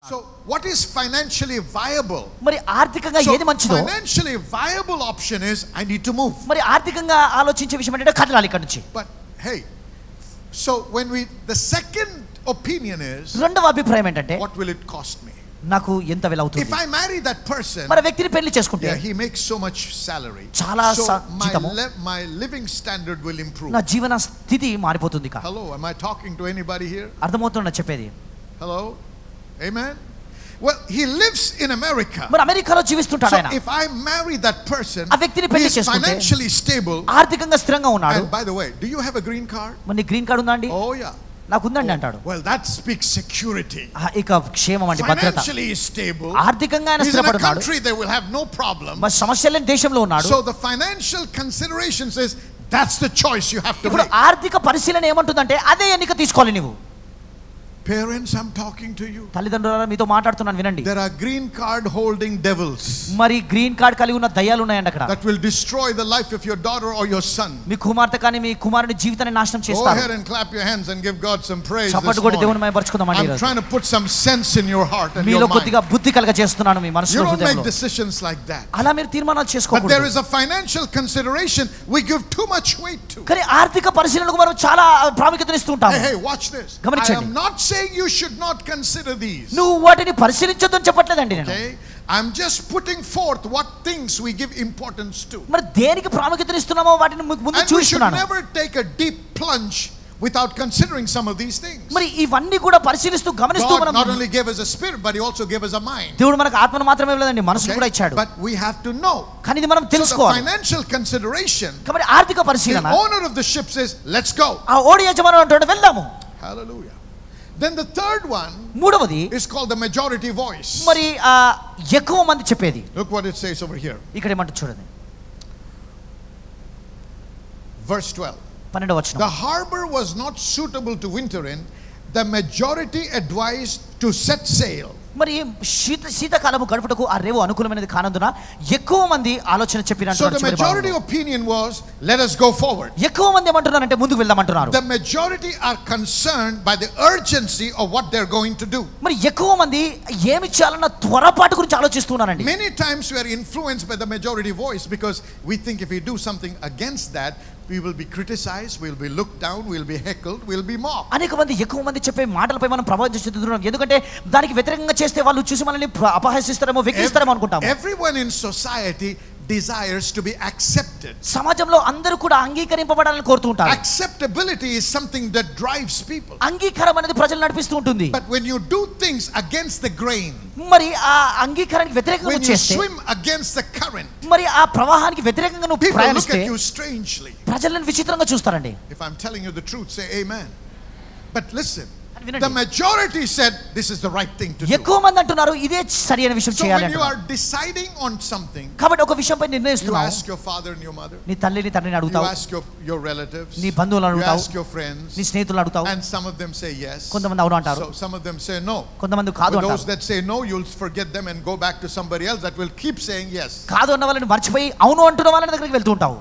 So what is financially viable? మరి ఆర్థికంగా ఏది మంచిదో financially viable option is I need to move. మరి ఆర్థికంగా ఆలోచించే విషయం ఏంటంటే కదలాలి ఇక్కడ నుంచి. But hey, so when the second opinion is రెండవ అభిప్రాయం ఏంటంటే what will it cost me? నాకు ఎంత వెల అవుతుంది? If I marry that person, మరి వ్యక్తిని పెళ్లి చేసుకుంటే he makes so much salary. చాలా జీతము. My living standard will improve. నా జీవన స్థితి మారిపోతుంది కా. Hello, am I talking to anybody here? అర్థమవుతుందా చెప్పేది? Hello? Amen. Well, he lives in America. మరి అమెరికాలో జీవిస్తుంటాడు ఆయన. So if I marry that person, ఆ వ్యక్తిని పెళ్లి చేసుకుంటే financially stable, ఆర్థికంగా స్థిరంగా ఉన్నాడు. And by the way, do you have a green card? మరి గ్రీన్ కార్డ్ ఉందా అండి? Oh yeah. నాకు ఉందండి అంటాడు. Well, that speaks security. ఇక క్షేమం అంటే భద్రత. Financially stable. ఆర్థికంగా ఆయన స్థిరపడున్నాడు. In a country they will have no problem. మరి సమస్య లేని దేశంలో ఉన్నాడు. So the financial consideration says that's the choice you have to make. ఇప్పుడు ఆర్థిక పరిశీలన ఏమంటుందంటే అదే ఎన్నిక తీసుకోవాలి నువ్వు. Parents, I'm talking to you. తల్లిదండ్రులారా మీతో మాట్లాడుతున్నాను వినండి. There are green card holding devils. మరి గ్రీన్ కార్డ్ కలిగి ఉన్న దయ్యాలు ఉన్నాయండి అక్కడ. That will destroy the life of your daughter or your son. మీ కుమార్తె కానీ మీ కుమారుని జీవితాన్ని నాశనం చేస్తారు. Go ahead and clap your hands and give God some praise. చప్పట్లు కొట్టి దేవుని మహిమపరచుకుందామండి ఈరోజు. I'm trying to put some sense in your heart and your మీలో mind. కొద్దిగా బుద్ధి కలగ చేస్తున్నాను మీ మనసులో హృదయంలో. You don't make decisions like that. అలా మీరు తీర్మానాలు చేసుకోకూడదు. But there is a financial consideration we give too much weight to. కానీ ఆర్థిక పరిశీలనకు మనం చాలా ప్రాముఖ్యతనిస్తూ ఉంటాము. Hey, watch this. గమనించండి. I am not saying you should not consider these. నువ్వు వాటిని పరిశీలించొద్దని చెప్పట్లేదండి నేను. Okay, I'm just putting forth what things we give importance to. మరి దేనికి ప్రాముఖ్యతనిస్తున్నామో వాటిని ముందు చూస్తున్నాను. And we should never take a deep plunge without considering some of these things. మరి ఇవన్నీ కూడా పరిశీలిస్తూ గమనిస్తూ మనం God not only gave us a spirit but he also gave us a mind. దేవుడు మనకు ఆత్మను మాత్రమే ఇవ్వలేదండి మనసును కూడా ఇచ్చాడు. But we have to know. కానీ ఇది మనం తెలుసుకోవాలి. So the financial consideration. కాబట్టి ఆర్థిక పరిశీలన. The owner of the ship says, "Let's go." ఆ ఓడి యజమానుడు అంటాడు వెళ్దాము. Hallelujah. Then the third one మూడవది is called the majority voice. మరి ఎక్కువ మంది చెప్పేది. Look what it says over here. ఇక్కడ ఏమంటారు చూడండి. Verse 12. 12వ వచనం. The harbor was not suitable to winter in. The majority advised to set sail. మరి శీతకాలము గడుపుటకు ఆ రేవు అనుకూలమైనది కానందున ఎక్కువ మంది ఆలోచన చెప్పినట్టు. So the majority opinion was, let us go forward. ఎక్కువ మంది ఏమంటున్నారంటే ముందుకు వెళ్దామంటున్నారు. The majority are concerned by the urgency of what they're going to do. మరి ఎక్కువ మంది ఏమి చేయాలన్న త్వరపాటు గురించి ఆలోచిస్తున్నారండి. Many times we are influenced by the majority voice because we think if we do something against that we will be criticized, we will be looked down, we will be heckled, we will be mocked. అనేక మంది ఎక్కువ మంది చెప్పే మాటలపై మనం ప్రభావితం చెందుతున్నాం. ఎందుకంటే దానికి వ్యతిరేకంగా చేస్తే వాళ్ళు చూసి మనల్ని అపహసిస్తారేమో వెక్కిరిస్తారేమో అనుకుంటాం. Everyone in society desires to be accepted. సమాజంలో అందరూ కూడా అంగీకరింపబడాలని కోరుతూ ఉంటారు. Acceptability is something that drives people. అంగీకారం అనేది ప్రజలు నడిపిస్తూ ఉంటుంది. But when you do things against the grain, మరి ఆ అంగీకారానికి వ్యతిరేకంగా చేస్తే, when you swim against the current, మరి ఆ ప్రవాహానికి వ్యతిరేకంగా నువ్వు ప్రయాణిస్తే people look at you strangely. ప్రజలను విచిత్రంగా చూస్తారండి. If I'm telling you the truth, say amen. But listen, the majority said this is the right thing to do. ఎక్కువ మంది అంటున్నారు ఇదే సరైన విషయం చేయాలి అంటున్నారు. So when you are deciding on something, కాబట్టి ఒక విషయంపై నిర్ణయిస్తున్నావు. You ask your father and your mother. నీ తల్లిని తండ్రిని అడుగుతావు. You ask your relatives. నీ బంధువులను అడుగుతావు. You ask your friends. నీ స్నేహితులను అడుగుతావు. And some of them say yes. కొంతమంది అవును అంటారు. So some of them say no. కొంతమంది కాదు అంటారు. Those that say no, you'll forget them and go back to somebody else that will keep saying yes. కాదు అన్న వాళ్ళని మర్చిపోయి అవును అంటున్న వాళ్ళ దగ్గరికి వెళ్తూ ఉంటావు.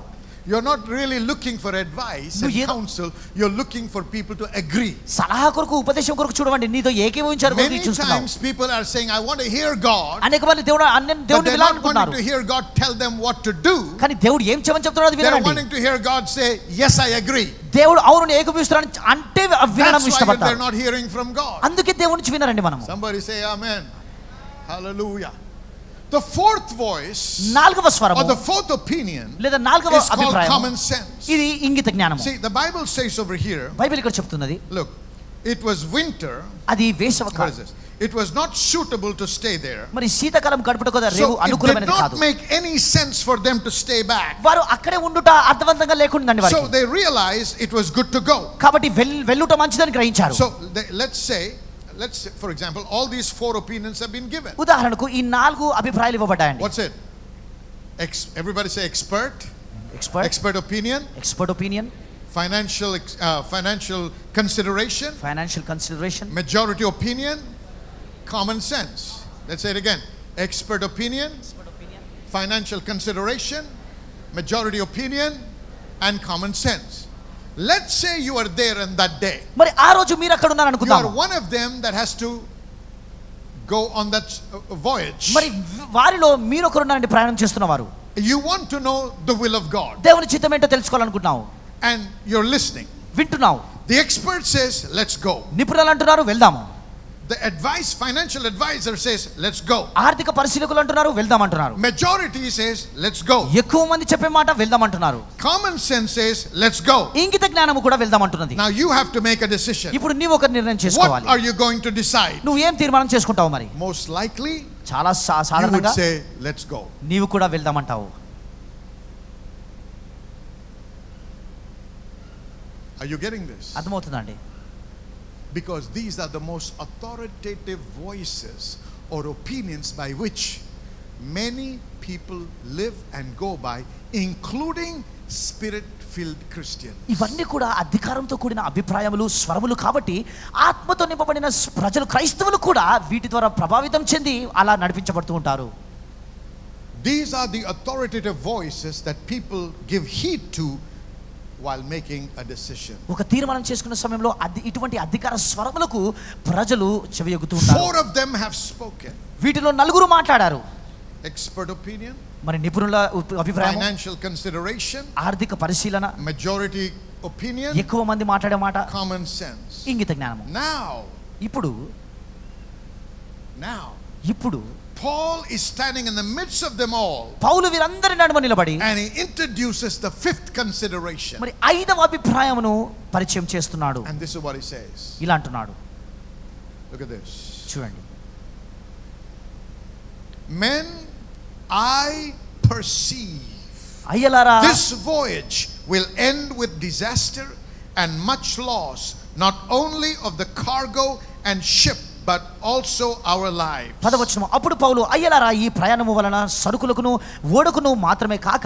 You're not really looking for advice and counsel, you're looking for people to agree. సలహా కొరకు ఉపదేశం కొరకు చూడవండి నీతో ఏకీభవించారు కొరకు చూస్తున్నావు. Many times people are saying I want to hear God. అనేక మంది దేవుడిని వినాలనుకుంటున్నారు. But they don't want to hear God tell them what to do. కానీ దేవుడు ఏం చేయమని చెప్తున్నాడో అది వినండి. They're wanting to hear God say yes I agree. దేవుడు అవును ఏకీభవిస్తున్నాడు అంటే వినడం ఇష్టపడతారు. That's why they're not hearing from God. అందుకే దేవుడి నుంచి వినరండి మనం. Somebody say amen. Hallelujah. The fourth voice, నాలుగవ స్వరము, or the fourth opinion, లేదా నాలుగవ అభిప్రాయం, common sense. ఇది ఇంగిత జ్ఞానము. See, the Bible says over here, Bible ఇక్కడ చెప్తున్నది, look, it was winter. అది వేసవకాలం. It was not suitable to stay there. మరి శీతకాలం గడుపుటకు రేవు అనుకూలమైనది కాదు. So it did not make any sense for them to stay back. వారు అక్కడే ఉండుట అర్థవంతంగా లేకుండిందండి వారికి. So they realized it was good to go. కాబట్టి వెళ్ళుట మంచిదని గ్రహించారు. So let's say for example all these four opinions have been given. ఉదాహరణకు ఈ నాలుగు అభిప్రాయాలు ఇవ్వబడ్డాయండి. What's it? Everybody say expert opinion, financial consideration, majority opinion, common sense. Let's say it again. Expert opinion, financial consideration, majority opinion, and common sense. Let's say you are there on that day. మరి ఆ రోజు మీరు అక్కడ ఉన్నారు అనుకుందాం. You are one of them that has to go on that voyage. మరి వారిలో మీరు ఒకరు ఉన్నారండి ప్రయాణం చేస్తున్నవారు. You want to know the will of God. దేవుని చిత్తం ఏంటో తెలుసుకోవాలనుకుంటున్నావు. And you're listening. వింటున్నావు. The expert says, let's go. నిపుణులు అంటున్నారు వెళ్దాము. The financial advisor says, let's go. ఆర్థిక పరిశీలకులు అంటున్నారు వెళ్దాం అంటున్నారు. Majority says, let's go. ఎక్కువ మంది చెప్పే మాట వెళ్దాం అంటున్నారు. Common sense says, let's go. ఇంగిత జ్ఞానము కూడా వెళ్దాం అంటున్నది. Now you have to make a decision. ఇప్పుడు నీవు ఒక నిర్ణయం చేసుకోవాలి. What are you going to decide? నువ్వు ఏం తీర్మానం చేసుకుంటావు మరి? Most likely, చాలా you సాధారణంగా would say, let's go. నీవు కూడా వెళ్దాం అంటావు. Are you getting this? అర్థమవుతుందండి? Because these are the most authoritative voices or opinions by which many people live and go by, including spirit-filled Christians. ఇవన్నీ కూడా అధికారంతో కూడిన అభిప్రాయములు, స్వరములు కాబట్టి ఆత్మతో నింపబడిన ప్రజలు క్రైస్తవులు కూడా వీటి ద్వారా ప్రభావితం చెంది అలా నడిపించబడుతూ ఉంటారు. These are the authoritative voices that people give heed to while making a decision. ఒక తీర్మానం చేసుకునే సమయంలో ఇటువంటి అధికార స్వరములకు ప్రజలు చెవియొగ్గుతూ ఉంటారు. 4 of them have spoken. వీటిలో 4 మాట్లాడారు. Expert opinion, మరి నిపుణుల అభిప్రాయం, financial consideration, ఆర్థిక పరిశీలన, majority opinion, ఎక్కువ మంది మాట్లాడే మాట, common sense. ఇంగిత జ్ఞానము. ఇప్పుడు Paul is standing in the midst of them all. పౌలు వీరందరి నడుమ నిలబడి and he introduces the 5th consideration. మరి 5వ అభిప్రాయమును పరిచయం చేస్తున్నాడు. And this is what he says. ఇలా అంటున్నాడు. Look at this. చూడండి. Men, I perceive అయ్యలారా this voyage will end with disaster and much loss, not only of the cargo and ship but also our lives. 10వ వచనం. అప్పుడు పౌలు అయ్యలారా ఈ ప్రయాణము వలన సరుకులకును ఓడకును మాత్రమే కాక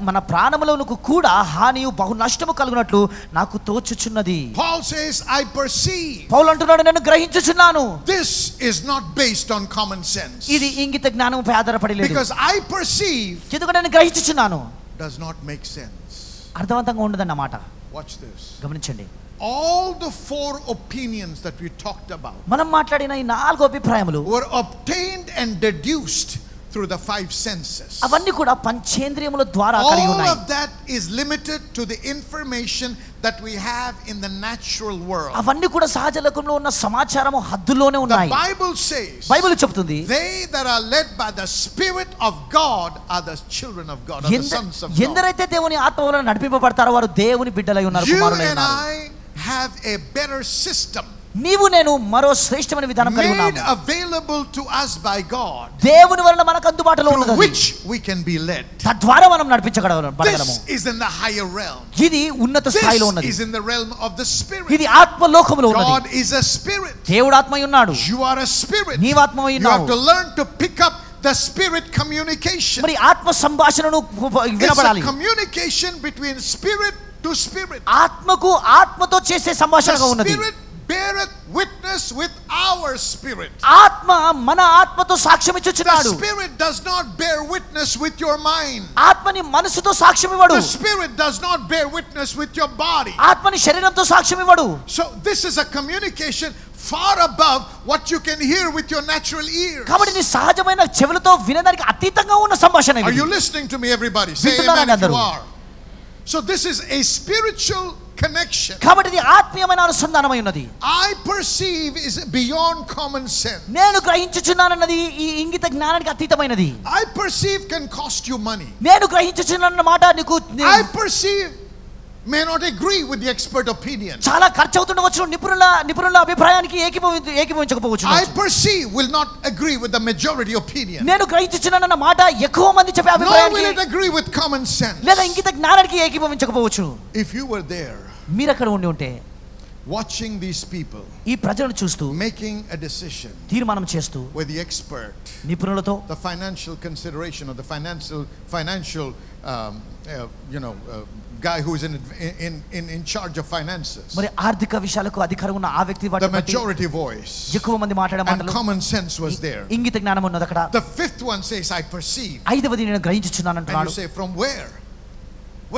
మన ప్రాణములకు కూడా హానియు బహు నష్టము కలుగునట్లు నాకు తోచుచున్నది. Paul says, I perceive. పౌలు అంటున్నాడు నేను గ్రహించుచున్నాను. This is not based on common sense. ఇది ఇంగిత జ్ఞానముపై ఆధారపడి లేదు. Because I perceive ఎందుకంటే నేను గ్రహించుచున్నాను does not make sense. అర్థవంతంగా ఉండదన్నమాట. Watch this. గమనించండి. All the 4 opinions that we talked about మనం మాట్లాడిన ఈ 4 అభిప్రాయములు were obtained and deduced through the 5 senses. అవన్నీ కూడా పంచేంద్రియముల ద్వారా కలిగి ఉన్నాయి. All of that is limited to the information that we have in the natural world. అవన్నీ కూడా సహజ లోకంలో ఉన్న సమాచారము హద్దులోనే ఉన్నాయి. The Bible says, బైబిల్ చెప్తుంది, they that are led by the Spirit of God are the children of God, are the sons of God. ఎందరైతే దేవుని ఆత్మ వలన నడిపింపబడతారో వారు దేవుని బిడ్డలై ఉన్నారు, కుమారులై ఉన్నారు. You and I have a better system నీవు నేను మరో శ్రేష్టమైన విధానం కలిగి ఉన్నాము. made available to us by God, దేవుని వలన మనకు అందుబాటులో ఉన్నది, through which we can be led. తద్వారా మనం నడిపించగలము. This is in the higher realm. ఇది ఉన్నత స్థాయిలో ఉన్నది. This is in the realm of the Spirit. ఇది ఆత్మ లోకములో ఉన్నది. God is a spirit. దేవుడు ఆత్మై ఉన్నాడు. You are a spirit. నీవు ఆత్మై You ఉన్నావు. have to learn to pick up the spirit communication. మరి ఆత్మ సంభాషణను వినబడాలి. It's a communication between spirit to spirit. ఆత్మకు ఆత్మతో చేసే సంభాషణగా ఉన్నది. The spirit beareth witness with our spirit. ఆత్మ మన ఆత్మతో సాక్ష్యం ఇచ్చుచున్నాడు. The spirit does not bear witness with your mind. ఆత్మని మనసుతో సాక్ష్యం ఇవ్వడు. The spirit does not bear witness with your body. ఆత్మని శరీరంతో సాక్ష్యం ఇవ్వడు. So this is a communication far above what you can hear with your natural ears. కాబట్టి నీ సహజమైన చెవులతో వినడానికి అతీతంగా ఉన్న సంభాషణ ఇది. Are you listening to me, everybody? Say amen if you are. So this is a spiritual connection. కాబట్టి ఇది ఆత్మీయమైన అనుసంధానమై ఉన్నది. I perceive is beyond common sense. నేను గ్రహించుచున్నానన్నది ఈ ఇంగిత జ్ఞానానికి అతీతమైనది. I perceive can cost you money. నేను గ్రహించుచున్నానన్న మాట నీకు I perceive may not agree with the expert opinion. చాలా ఖర్చు అవుతుండవచ్చు, నిపుణుల అభిప్రాయానికి ఏకీభవించకపోవచ్చు. I perceive will not agree with the majority opinion. నేను గ్రహించుచున్నానన్న మాట ఎక్కువ మంది చెప్పే Nor will అభిప్రాయానికి it agree with common sense. లేదా ఇంగిత జ్ఞానానికి ఏకీభవించకపోవచ్చు. If you were there, మీరు అక్కడ ఉండి ఉంటే watching these people ఈ ప్రజలను చూస్తూ making a decision తీర్మానం చేస్తూ with the expert, నిపుణులతో the financial consideration or the financial guy who is in charge of finances, మరి ఆర్థిక విషయాలకు అధికారం ఉన్న ఆ వ్యక్తి the majority voice ఎక్కువ మంది మాట్లాడే and మాటలు common sense was there. ఇంగిత జ్ఞానం ఉన్నది అక్కడ. The 5th one says, I perceive. 5వది నేను గ్రహించుచున్నాను And అంటున్నాడు. you say, from where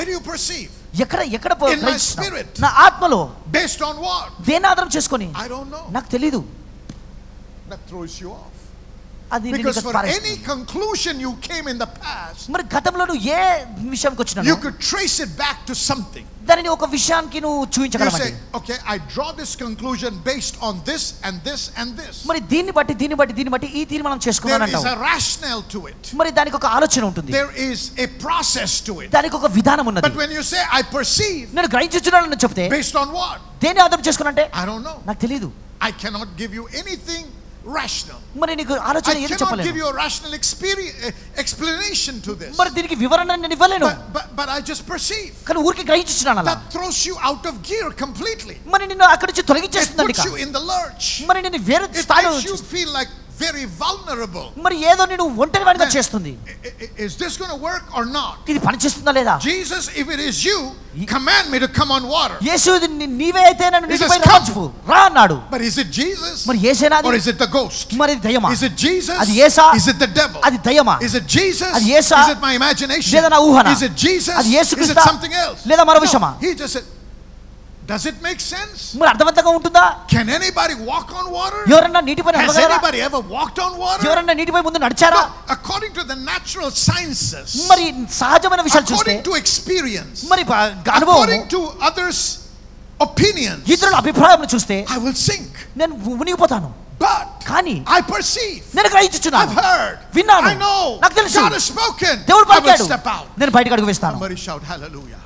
do you perceive? ఎక్కడ In my spirit. నా ఆత్మలో. Based on what? దేని ఆధారం చేసుకొని? I don't know. నాకు తెలీదు. that throws you off. అది Because for any conclusion you came in the past, మరి గతంలో నువ్వు ఏ విషయానికి వచ్చినావు, you could trace it back to something. దానిని ఒక విషయానికి నువ్వు You చూపించగలవు. say, okay, I draw this conclusion based on this and this and this. మరి దీన్ని బట్టి ఈ తీర్మానం చేసుకున్నాను There is అంటావు. a rationale to it. మరి దానికి ఒక ఆలోచన ఉంటుంది, There is a process to it. దానికి ఒక విధానం ఉన్నది. But when you say I perceive, నేను గ్రహించుచున్నాను అని చెప్తే based on what? దేన్ని ఆధారం చేసుకున్నంటే I don't know. నాకు తెలియదు. I cannot give you anything rational. మరి నీకు ఆలోచన I ఏది cannot చెప్పలేను. give you a rational explanation to this. మరి దీనికి వివరణ నేను ఇవ్వలేను. But I just perceive. కానీ ఊరికి గ్రహించుచున్నాను అలా. That throws you out of gear completely. మరి నిన్ను అక్కడి నుంచి It తొలగించేస్తుంది. puts you in the lurch. మరి నేను వేరే It స్థాయిలో makes you feel like very vulnerable. మరి ఏదో నేను ఒంటరివాడిగా చేస్తుంది. Is this going to work or not? ఇది పని చేస్తుందా లేదా? Jesus, if it is you, command me to come on water. యేసు నీవే అయితే నన్ను నీటిపై Jesus, come. నడిపించు రా అన్నాడు. But is it Jesus? మరి యేసేనా Or అది? is it the ghost? మరి దయ్యమా? Is it Jesus? అది యేసా? Is it the devil? అది దయ్యమా? Is it Jesus? అది యేసా? Is it my imagination? లేదా నా ఊహనా? Is it Jesus? అది Is it యేసుక్రీస్తా? something else? లేదా మరో విషయమా? He just said, does it make sense? మరి అర్థవంతంగా ఉంటుందా? Can anybody walk on water? ఎవరన్నా నీటిపై Has నడవగలరా? anybody ever walked on water? ఎవరన్నా నీటిపై ముందు నడిచారా? No, according to the natural sciences, మరి సహజమైన విషయాలు చూస్తే, according to experience, మరి అనుభవం, according to others' opinions, ఇతరుల అభిప్రాయం చూస్తే I will sink. నేను మునిగిపోతాను. But కానీ I perceive, నేను గ్రహించుచున్నాను, I've heard, విన్నాను, I know, నాకు తెలుసు, God has spoken, దేవుడు I will పలికాడు, step out. నేను బయటకు అడుగు వేస్తాను. Somebody shout hallelujah.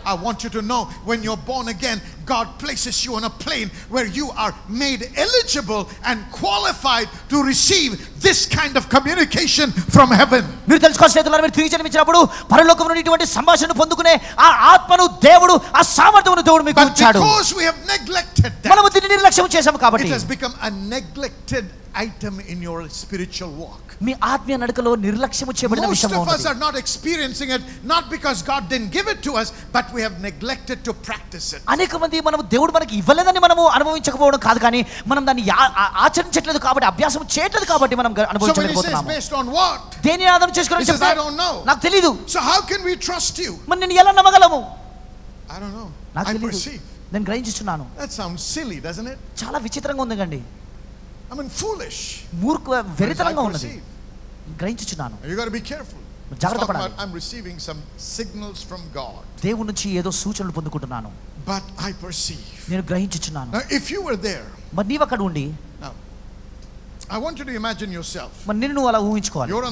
I want you to know, when you're born again, God places you on a plane where you are made eligible and qualified to receive this kind of communication from heaven. మీరు తెలుసుకోవాల్సిన మీరు తిరిగి జన్మించినప్పుడు పరలోకం నుండి ఇటువంటి సంభాషణను పొందుకునే ఆ ఆత్మను దేవుడు, ఆ సామర్థ్యమును దేవుడు మీకు But ఇచ్చాడు. because we have neglected that, మనము దీన్ని నిర్లక్ష్యం చేశాము కాబట్టి it has become a neglected item in your spiritual walk. మీ ఆత్మీయ నడకలో నిర్లక్ష్యము చేయబడిన Most విషయం of us ఉన్నది. are not experiencing it, not because God didn't give it to us, but we have neglected to practice it. అనేక మంది మనము దేవుడు మనకి ఇవ్వలేదని మనము అనుభవించకపోవడం కాదు, కానీ మనం దాన్ని ఆచరించట్లేదు కాబట్టి, అభ్యాసం చేయట్లేదు కాబట్టి మనం So when he says అనుభవించలేకపోతున్నాము. based on what? దేని ఆధారం చేసుకొని He says, చెప్తారు? I don't know. నాకు తెలీదు. So how can we trust you? మరి నేను ఎలా నమ్మగలము? I don't know. నాకు I తెలీదు, perceive. నేను గ్రహించుచున్నాను. That sounds silly, doesn't it? చాలా విచిత్రంగా ఉంది కండి, I mean, foolish. వెరితనంగా ఉన్నది. perceive. గ్రహించుచున్నాను. You got to be careful. జాగ్రత్త Talking పడాలి. about, I'm receiving some signals from God, దేవుడి నుంచి ఏదో సూచనలు పొందుకుంటున్నాను, but I perceive. నేను గ్రహించుచున్నాను. Now, if you were there, మరి నీవు అక్కడ ఉండి, now, I want you to imagine yourself. మరి నిన్ను నువ్వు అలా ఊహించుకోవాలి. You're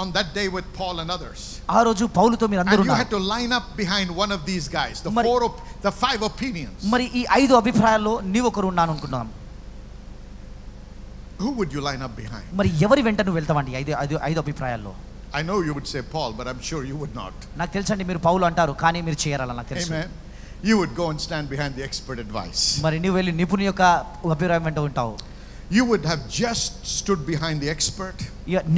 on that day with Paul and others, ఆ రోజు పౌలుతో మీరు అందరూ and you ఉన్నారు. had to line up behind one of these guys, the 5 opinions. మరి ఈ 5 అభిప్రాయాల్లో నీవు ఒకరు ఉన్నాను అనుకుంటున్నాం. Who would you line up behind? మరి ఎవరి వెంట నువ్వు వెళ్తావండి? 5 అభిప్రాయాల్లో. I know you would say Paul, but I'm sure you would not. నాకు తెలుసండి మీరు పౌలు అంటారు, కానీ మీరు చేయరాల నాకు తెలుసు. Amen. You would go and stand behind the expert advice. మరి నువ్వు వెళ్ళి నిపుణుని యొక్క అభిప్రాయం వెంట ఉంటావు. You would have just stood behind the expert,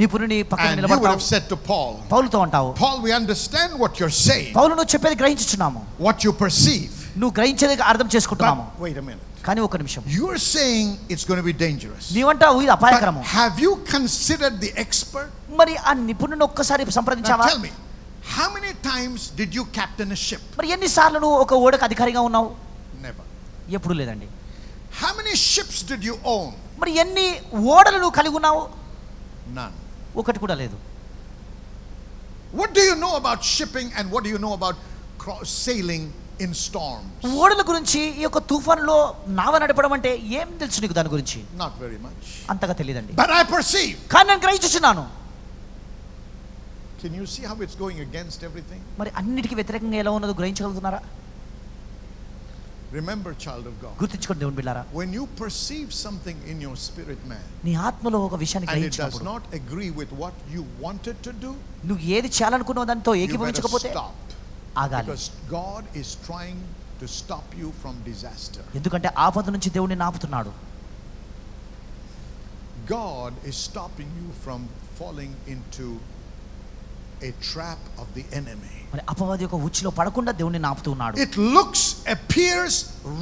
నిపుణుని పక్కన and you would have నిలబడతావు. said to Paul, పౌలుతో అంటావు, Paul, we understand what you're saying, పౌలు నువ్వు చెప్పేది గ్రహించుచున్నాము, what you perceive. నువ్వు గ్రహించేది అర్థం చేసుకుంటున్నాము. But wait a minute. కానీ ఒక నిమిషం, You're saying it's going to be dangerous. నీవంటావు ఇది But అపాయకరము. have you considered the expert? మరి ఆ నిపుణుని ఒక్కసారి Now సంప్రదించావా? tell me, how many times did you captain a ship? మరి ఎన్నిసార్లు నువ్వు ఒక ఓడకు అధికారిగా ఉన్నావు? Never. ఎప్పుడు లేదండి. How many ships did you own? మరి ఎన్ని ఓడలు నువ్వు కలిగి ఉన్నావు? None. ఒకటి కూడా లేదు. What do you know about shipping, and what do you know about sailing in storms? ఓడల గురించి, ఈ యొక్క తుఫానులో నావ నడపడం అంటే ఏం తెలుసు నీకు దాని గురించి? Not very much. అంతగా తెలియదండి. But I perceive. కానీ నేను గ్రహించుచున్నాను. Can you see how it's going against everything? మరి అన్నిటికీ వ్యతిరేకంగా ఎలా ఉన్నదో గ్రహించగలుగుతున్నారా? Remember, child of God, గుర్తించుకోండి దేవుని బిడ్డలారా, when you perceive something in your spirit man, నీ ఆత్మలో ఒక విషయాన్ని and it does గ్రహించినప్పుడు, not agree with what you wanted to do, నువ్వు ఏది చేయాలనుకున్నావు దాంతో you better ఏకీభవించకపోతే stop. ఆగాలి. Because God is trying to stop you from disaster. ఎందుకంటే ఆపద నుంచి దేవుడిని ఆపుతున్నాడు. God is stopping you from falling into a trap of the enemy. మరి అపవాది యొక్క ఉచ్చులో పడకుండా దేవుడిని ఆపుతున్నాడు. It appears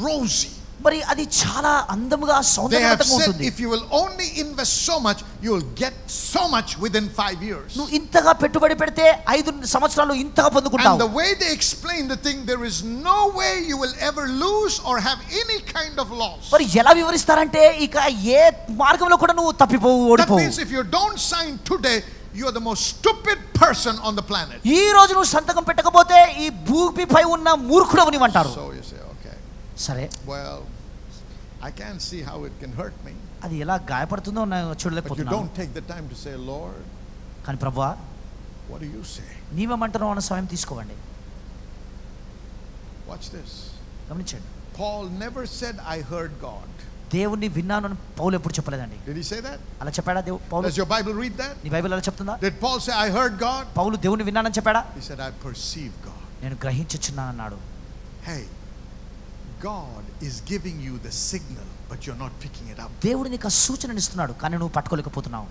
rosy. మరి అది చాలా అందముగా They have సౌందర్యవంతంగా said ఉంటుంది. if you will only invest so much, you will get so much within 5 years. నువ్వు ఇంతగా పెట్టుబడి పెడితే 5 సంవత్సరాలు ఇంతగా And పొందుకుంటావు. the way they explain the thing, there is no way you will ever lose or have any kind of loss. మరి ఎలా వివరిస్తారంటే ఇక ఏ మార్గంలో కూడా నువ్వు తప్పిపోవు, That ఓడిపోవు. means if you don't sign today, you are the most stupid person on the planet. ఈ రోజు నువ్వు సంతకం పెట్టకపోతే ఈ భూమిపై ఉన్న మూర్ఖుడవు నీవు అంటారు. So you say, okay, సరే, well, I can't see how it can hurt me. అది ఎలా గాయపడుతుందో నేను But you చూడలేకపోతున్నాను. don't take the time to say, Lord, కానీ ప్రభువా what do you say? నీవేమంటున్నావు అన్న సమయం తీసుకోవండి. Watch this. గమనించండి, Paul never said, I heard God. దేవుణ్ణి విన్నాను అని పౌలు ఎప్పుడు చెప్పలేదండి. Did he say that? అలా చెప్పాడా పౌలు? Does your Bible read that? నీ బైబిల్ అలా చెప్తుందా? Did Paul say, I heard God? పౌలు దేవుణ్ణి విన్నానని చెప్పాడా? He said, I perceive God. నేను గ్రహించుచున్నాను అన్నాడు. Hey, God is giving you the signal, but you're not picking it up. దేవుడు నీకు సూచనను ఇస్తున్నాడు కానీ నువ్వు పట్టుకోలేకపోతున్నావు.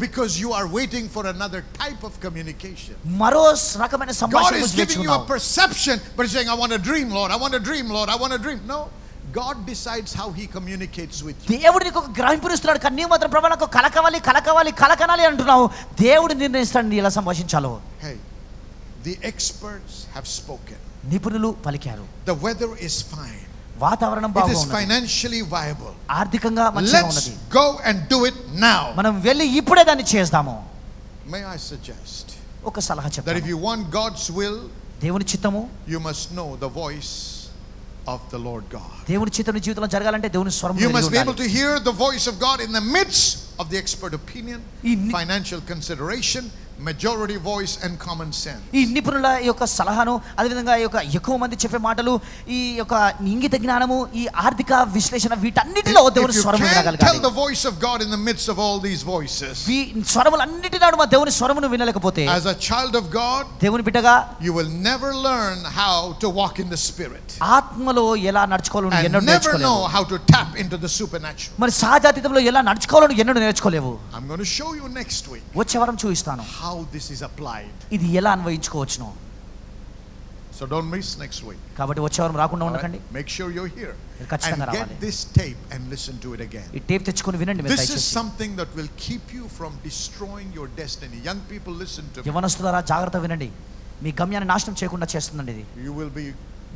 Because you are waiting for another type of communication. మరో రకమైన God సంభాషణ is giving you a perception, but he's saying, I want a dream, Lord. I want a dream, Lord. I want a dream. No, God decides how he communicates with you. దేవుడు నీకు ఒక గ్రహింపునిస్తున్నాడు కానీ నీవు మాత్రం ప్రభు నాకు కల కావాలి అంటున్నావు. దేవుడు నిర్ణయిస్తాడు నీ ఎలా సంభాషించాలో. Hey, the experts have spoken. నిపుణులు పలికారు. The weather is fine. వాతావరణం It is బాగుంది, financially viable. ఆర్థికంగా మంచిగా Let's ఉన్నది. go and do it now. మనం వెళ్ళి ఇప్పుడే దాన్ని చేద్దాము. May I suggest ఒక సలహా that if చెప్తాను. you want God's will, దేవుని చిత్తము, you must know the voice of the Lord God. దేవుని చిత్తం నీ జీవితంలో జరగాలంటే దేవుని స్వరం You must be able to hear the voice of God in the midst of the expert opinion, financial consideration, majority voice and common sense. ఈ నిపుణుల యొక్క సలహాను, అదేవిధంగా ఈ యొక్క ఎక్కువ మంది చెప్పే మాటలు, ఈ యొక్క ఇంగిత జ్ఞానము, ఈ ఆర్థిక విశ్లేషణ, వీటన్నిటిలో దేవుని స్వరం If you can't వినగలగాలి. tell the voice of God in the midst of all these voices, ఈ స్వరములన్నిటి నాడు మా దేవుని స్వరమును వినలేకపోతే, as a child of God, దేవుని బిడ్డగా you will never learn how to walk in the Spirit ఆత్మలో ఎలా నడుచుకోవాలో and ఎన్నడూ never నేర్చుకోలేవు. know how to tap into the supernatural. మరి సహజాతీతంలో ఎలా నడుచుకోవాలో ఎన్నడూ నేర్చుకోలేవు. I'm going to show you next week వచ్చే వారం చూపిస్తాను how this is applied. ఇది ఎలా అన్వయించుకోవచ్చును. So don't miss next week. కాబట్టి వచ్చే వారం రాకుండా All ఉండకండి. right? Make sure you're here మీరు ఖచ్చితంగా and రావాలి. get this tape and listen to it again. ఈ టేప్ తెచ్చుకొని వినండి మీరు This is దయచేసి. something that will keep you from destroying your destiny. Young people, listen to me. యవనస్తులారా జాగ్రత్త వినండి, మీ గమ్యాన్ని నాశనం చేయకుండా చేస్తుందండి ఇది.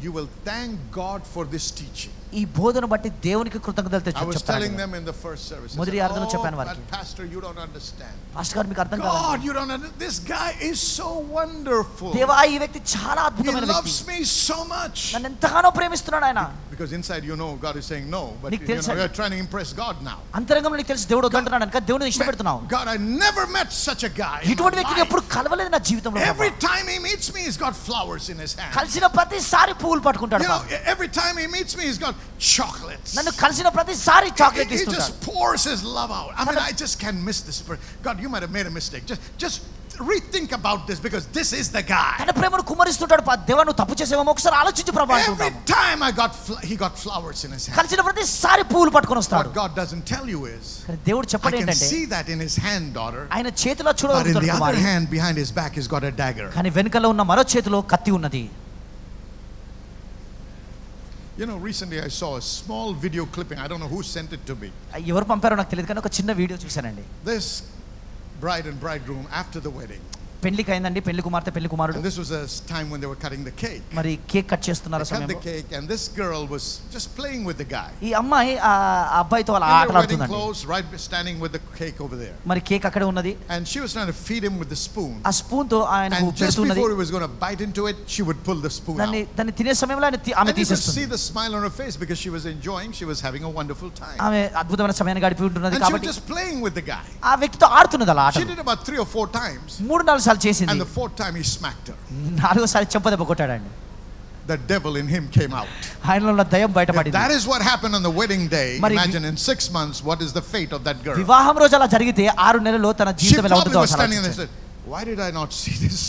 You will thank God for this teaching. ఈ బోధన బట్టి దేవునికి కృతజ్ఞతలు I was telling చెప్తాను. them in the first service. మొదటి ఆరాధనలో చెప్పాను Oh, వారికి. Pastor, you don't understand. Pastor గారు మీకు అర్థం God, కాదు. you don't understand. This guy is so wonderful. దేవా ఈ వ్యక్తి చాలా He అద్భుతమైన వ్యక్తి, loves me so much. నన్ను ఎంతగానో ప్రేమిస్తున్నాడు ఆయన. Because inside you know God is saying no, but నీకు తెలుసా? you're trying to impress God now. అంతరంగంలో నీకు తెలుసు దేవుడు వద్దంటున్నాడు కనుక దేవుడిని ఇష్టపెడుతున్నావు. God, I never met such a guy. in ఇటువంటి my వ్యక్తిని life. ఎప్పుడు కలవలేదు నా జీవితంలో. Every time he meets me, he's got flowers in his hand. కలిసిన ప్రతిసారి పువ్వులు పట్టుకుంటాడు. You know, every time he meets me, he's got chocolates. నన్ను కలిసిన ప్రతిసారి chocolate He ఇస్తుంటాడు. just pours his love out. I mean, I just can't miss this. God, you might have made a mistake. Just rethink about this because this is the guy. తన ప్రేమను కుమరిస్తుంటాడు. దేవా నువ్వు తప్పు చేసేవేమో ఒకసారి ఆలోచించు ప్రభు Every అంటున్నాము. time he got flowers in his hand. కలిసిన ప్రతిసారి పువ్వులు పట్టుకొని వస్తాడు. What God doesn't tell you is, కానీ దేవుడు I చెప్పడం can ఏంటంటే see that in his hand, daughter. ఆయన చేతిలో But in చూడగలుగుతాడు the other Kumari. hand, behind his back, he's got a dagger. కానీ వెనుకలో ఉన్న మరో చేతిలో కత్తి ఉన్నది. You know, recently I saw a small video clipping. I don't know who sent it to me. ఎవరు పంపారో నాకు తెలియదు కానీ ఒక చిన్న వీడియో చూశానండి. This bride and bridegroom after the wedding. పెళ్లికి అయిందండి, పెళ్లి కుమార్తె పెళ్లి కుమారుడు. And this was a time when they were cutting the cake. మరి కేక్ కట్ చేస్తున్నారు They cut the సమయంలో cake and this girl was just playing with the guy. ఈ అమ్మాయి ఆ అబ్బాయితో అలా In her wedding ఆటలాడుతుందండి. clothes, right standing with the cake over there. మరి cake అక్కడే ఉన్నది. And she was trying to feed him with the spoon. ఆ spoon తో ఆయనకు And just పెడుతున్నది. before he was going to bite into it, she would pull the spoon out. దాన్ని తినే సమయంలో ఆమె And you could తీసేస్తుంది. see the smile on her face because she was enjoying. She was having a wonderful time. ఆమె అద్భుతమైన సమయాన్ని గడిపి ఉంటున్నది And she was కాబట్టి just playing with the guy. ఆ వ్యక్తితో ఆడుతున్నది అలా She ఆట. did about 3 or 4 times. 3-4 సార్లు చేసింది. And the 4th time he smacked her. 4సారి చెంపదెబ్బ కొట్టాడండి. The devil in him came out. ఆయనలో ఉన్న దయ్యం If బయటపడింది. that is what happened on the wedding day, మరి imagine in 6 months what is the fate of that girl. వివాహం రోజు అలా జరిగితే 6 నెలల్లో తన She జీవితం ఎలా probably ఉంటుందో was standing there and ఆలోచించండి. said, why did I not see this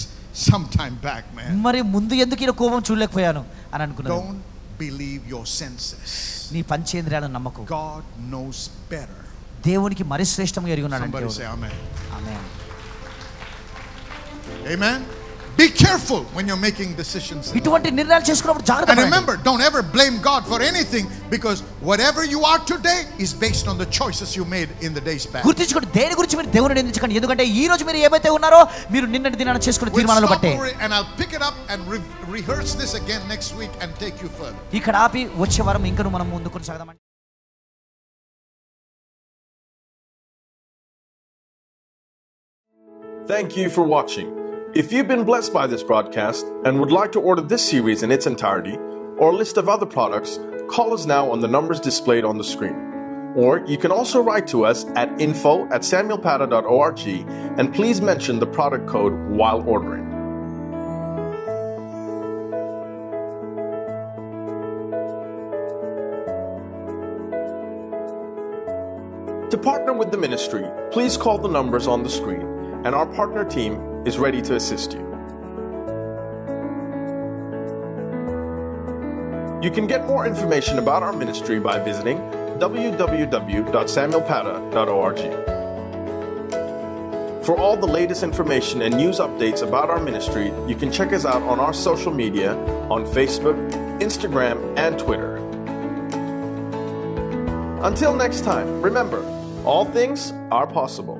sometime back, man? మరి ముందు ఎందుకు ఈయన కోపం చూడలేకపోయాను అని అనుకున్నాను. Don't believe your senses. నీ పంచేంద్రియాలను నమ్మకు. God knows better. దేవునికి మరి శ్రేష్టంగా ఎరిగి ఉన్నాడు. Somebody say amen. Amen. Amen. Be careful when you're making decisions. ఇటువంటి నిర్ణయాలు చేసుకున్నప్పుడు జాగ్రత్త And పడండి. remember, don't ever blame God for anything, because whatever you are today is based on the choices you made in the days back. గుర్తుంచుకోండి, దేని గురించి మీరు దేవుని నిందించకండి, ఎందుకంటే ఈ రోజు మీరు ఏవైతే ఉన్నారో మీరు నిన్నటి దినాన చేసుకున్న We'll తీర్మానాలు stop బట్టే. over it and I'll pick it up and rehearse this again next week and take you further. ఇక్కడ ఆపి వచ్చే వారం ఇంకను మనం ముందుకు కొనసాగదామండి. Thank you for watching. If you've been blessed by this broadcast and would like to order this series in its entirety or a list of other products, call us now on the numbers displayed on the screen. Or you can also write to us at info@samuelpata.org and please mention the product code while ordering. To partner with the ministry, please call the numbers on the screen and our partner team is ready to assist you. You can get more information about our ministry by visiting www.samuelpata.org. For all the latest information and news updates about our ministry, you can check us out on our social media on Facebook, Instagram, and Twitter. Until next time, remember, all things are possible.